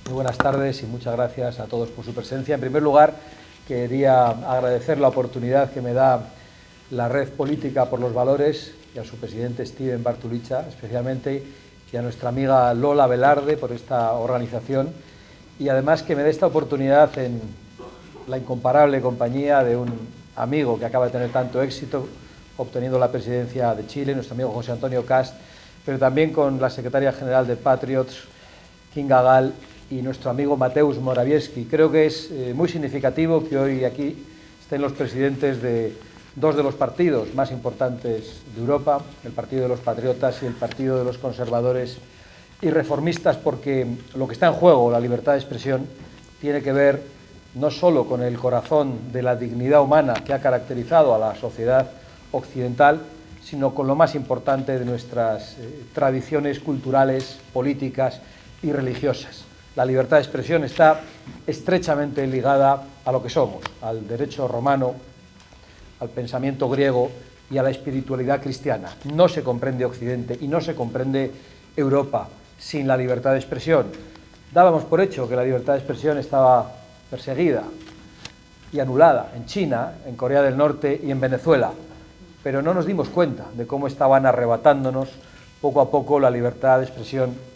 Muy buenas tardes y muchas gracias a todos por su presencia. En primer lugar, quería agradecer la oportunidad que me da la Red Política por los Valores y a su presidente Steven Bartulica, especialmente, y a nuestra amiga Lola Velarde por esta organización, y además que me dé esta oportunidad en la incomparable compañía de un amigo que acaba de tener tanto éxito obteniendo la presidencia de Chile, nuestro amigo José Antonio Kast, pero también con la secretaria general de Patriots, Kinga Gál, y nuestro amigo Mateusz Morawiecki. Creo que es muy significativo que hoy aquí estén los presidentes de dos de los partidos más importantes de Europa, el Partido de los Patriotas y el Partido de los Conservadores y Reformistas, porque lo que está en juego, la libertad de expresión, tiene que ver no solo con el corazón de la dignidad humana que ha caracterizado a la sociedad occidental, sino con lo más importante de nuestras tradiciones culturales, políticas y religiosas. La libertad de expresión está estrechamente ligada a lo que somos, al derecho romano, al pensamiento griego y a la espiritualidad cristiana. No se comprende Occidente y no se comprende Europa sin la libertad de expresión. Dábamos por hecho que la libertad de expresión estaba perseguida y anulada en China, en Corea del Norte y en Venezuela, pero no nos dimos cuenta de cómo estaban arrebatándonos poco a poco la libertad de expresión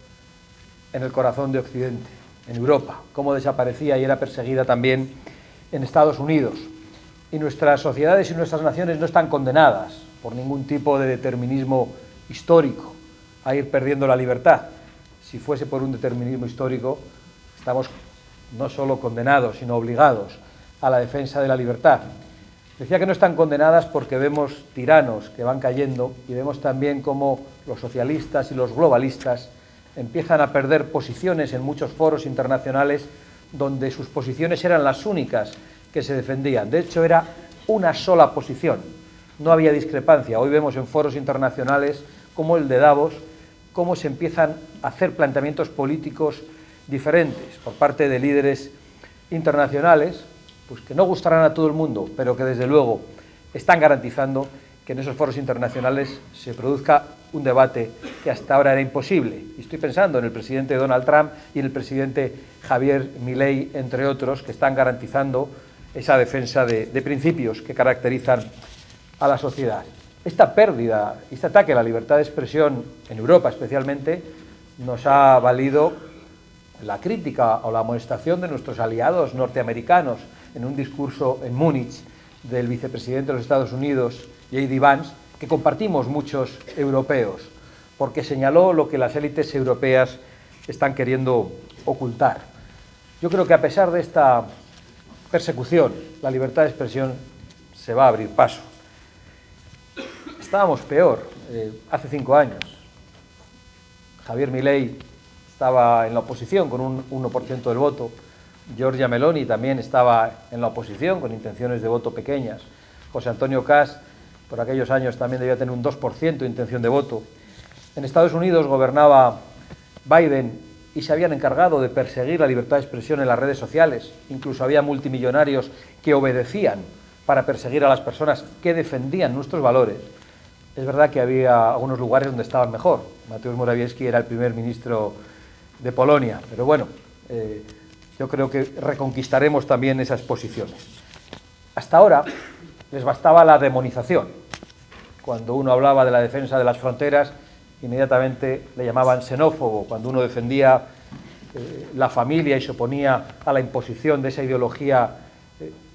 en el corazón de Occidente, en Europa, cómo desaparecía y era perseguida también en Estados Unidos. Y nuestras sociedades y nuestras naciones no están condenadas por ningún tipo de determinismo histórico a ir perdiendo la libertad. Si fuese por un determinismo histórico, estamos no solo condenados, sino obligados a la defensa de la libertad. Decía que no están condenadas porque vemos tiranos que van cayendo y vemos también cómo los socialistas y los globalistas empiezan a perder posiciones en muchos foros internacionales donde sus posiciones eran las únicas que se defendían. De hecho, era una sola posición, no había discrepancia. Hoy vemos en foros internacionales como el de Davos, cómo se empiezan a hacer planteamientos políticos diferentes por parte de líderes internacionales, pues que no gustarán a todo el mundo, pero que desde luego están garantizando que en esos foros internacionales se produzca un debate que hasta ahora era imposible. Y estoy pensando en el presidente Donald Trump y en el presidente Javier Milei, entre otros, que están garantizando esa defensa de principios que caracterizan a la sociedad. Esta pérdida, este ataque a la libertad de expresión en Europa especialmente, nos ha valido la crítica o la amonestación de nuestros aliados norteamericanos en un discurso en Múnich del vicepresidente de los Estados Unidos, J.D. Vance, que compartimos muchos europeos, porque señaló lo que las élites europeas están queriendo ocultar. Yo creo que a pesar de esta persecución, la libertad de expresión se va a abrir paso. Estábamos peor hace 5 años. Javier Milei estaba en la oposición con un 1% del voto. Giorgia Meloni también estaba en la oposición con intenciones de voto pequeñas. José Antonio Kast, por aquellos años, también debía tener un 2% de intención de voto. En Estados Unidos gobernaba Biden y se habían encargado de perseguir la libertad de expresión en las redes sociales. Incluso había multimillonarios que obedecían para perseguir a las personas que defendían nuestros valores. Es verdad que había algunos lugares donde estaban mejor. Mateusz Morawiecki era el primer ministro de Polonia, pero bueno, yo creo que reconquistaremos también esas posiciones. Hasta ahora les bastaba la demonización. Cuando uno hablaba de la defensa de las fronteras, inmediatamente le llamaban xenófobo. Cuando uno defendía la familia y se oponía a la imposición de esa ideología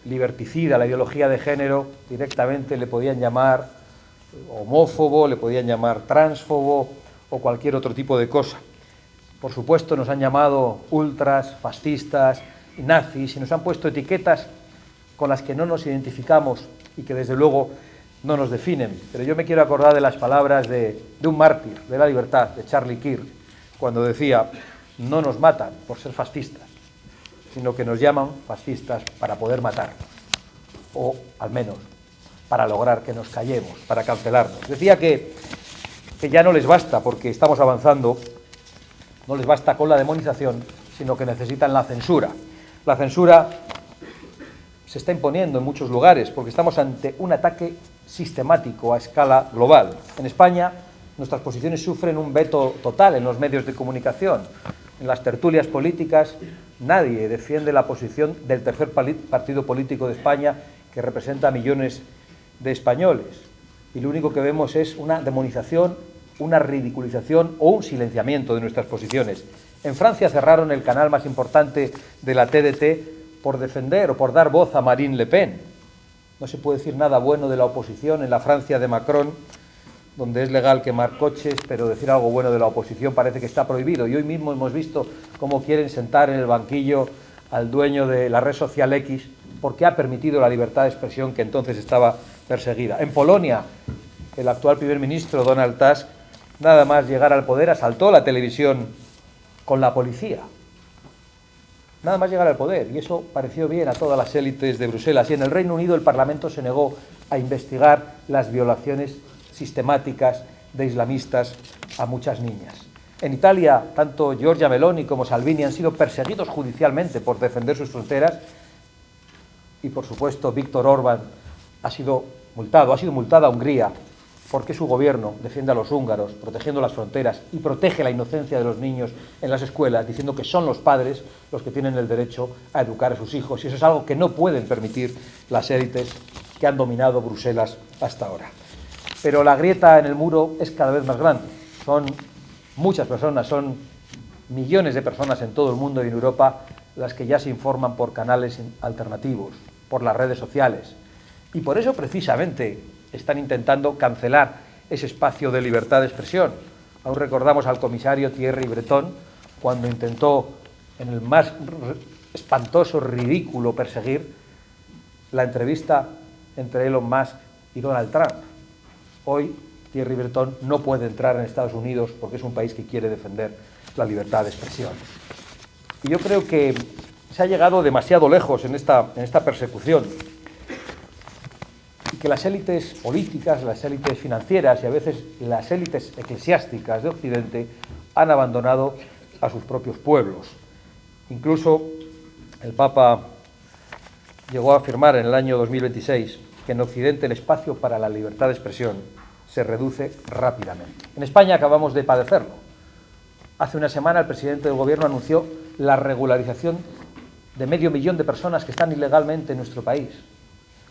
liberticida, la ideología de género, directamente le podían llamar homófobo, le podían llamar transfobo o cualquier otro tipo de cosa. Por supuesto, nos han llamado ultras, fascistas, nazis, y nos han puesto etiquetas con las que no nos identificamos y que desde luego no nos definen. Pero yo me quiero acordar de las palabras de un mártir de la libertad, de Charlie Kirk, cuando decía: no nos matan por ser fascistas, sino que nos llaman fascistas para poder matar, o al menos para lograr que nos callemos, para cancelarnos. Decía que ya no les basta, porque estamos avanzando, no les basta con la demonización, sino que necesitan la censura. La censura se está imponiendo en muchos lugares porque estamos ante un ataque sistemático a escala global. En España, nuestras posiciones sufren un veto total en los medios de comunicación. en las tertulias políticas, nadie defiende la posición del tercer partido político de España, que representa a millones de españoles. Y lo único que vemos es una demonización, una ridiculización o un silenciamiento de nuestras posiciones. En Francia cerraron el canal más importante de la TDT por defender o por dar voz a Marine Le Pen. No se puede decir nada bueno de la oposición en la Francia de Macron, donde es legal quemar coches, pero decir algo bueno de la oposición parece que está prohibido. Y hoy mismo hemos visto cómo quieren sentar en el banquillo al dueño de la red social X, porque ha permitido la libertad de expresión que entonces estaba perseguida. En Polonia, el actual primer ministro Donald Tusk, nada más llegar al poder, asaltó la televisión con la policía. Nada más llegar al poder, y eso pareció bien a todas las élites de Bruselas. Y en el Reino Unido el Parlamento se negó a investigar las violaciones sistemáticas de islamistas a muchas niñas. En Italia, tanto Giorgia Meloni como Salvini han sido perseguidos judicialmente por defender sus fronteras, y por supuesto Viktor Orbán ha sido multada Hungría, porque su gobierno defiende a los húngaros, protegiendo las fronteras, y protege la inocencia de los niños en las escuelas, diciendo que son los padres los que tienen el derecho a educar a sus hijos, y eso es algo que no pueden permitir las élites que han dominado Bruselas hasta ahora. Pero la grieta en el muro es cada vez más grande. Son muchas personas, son millones de personas en todo el mundo y en Europa las que ya se informan por canales alternativos, por las redes sociales. Y por eso precisamente están intentando cancelar ese espacio de libertad de expresión. Aún recordamos al comisario Thierry Breton cuando intentó, en el más espantoso, ridículo, perseguir la entrevista entre Elon Musk y Donald Trump. Hoy Thierry Breton no puede entrar en Estados Unidos porque es un país que quiere defender la libertad de expresión. Y yo creo que se ha llegado demasiado lejos en esta persecución, y que las élites políticas, las élites financieras y a veces las élites eclesiásticas de Occidente han abandonado a sus propios pueblos. Incluso el Papa llegó a afirmar en el año 2026 que en Occidente el espacio para la libertad de expresión se reduce rápidamente. En España acabamos de padecerlo. Hace una semana el presidente del Gobierno anunció la regularización de 500.000 de personas que están ilegalmente en nuestro país,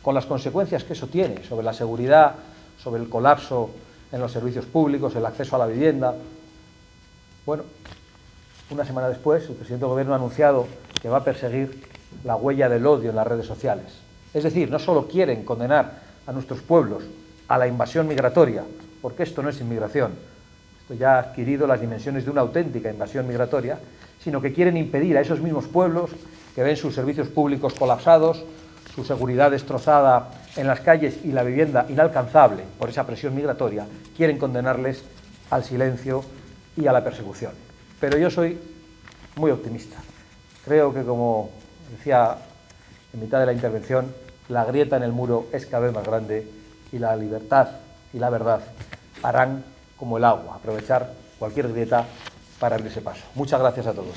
con las consecuencias que eso tiene sobre la seguridad, sobre el colapso en los servicios públicos, el acceso a la vivienda. Bueno, una semana después el presidente del Gobierno ha anunciado que va a perseguir la huella del odio en las redes sociales. Es decir, no solo quieren condenar a nuestros pueblos a la invasión migratoria, porque esto no es inmigración, esto ya ha adquirido las dimensiones de una auténtica invasión migratoria, sino que quieren impedir a esos mismos pueblos que ven sus servicios públicos colapsados, su seguridad destrozada en las calles y la vivienda inalcanzable por esa presión migratoria, quieren condenarles al silencio y a la persecución. Pero yo soy muy optimista. Creo que, como decía en mitad de la intervención, la grieta en el muro es cada vez más grande y la libertad y la verdad harán como el agua, aprovechar cualquier grieta para abrirse paso. Muchas gracias a todos.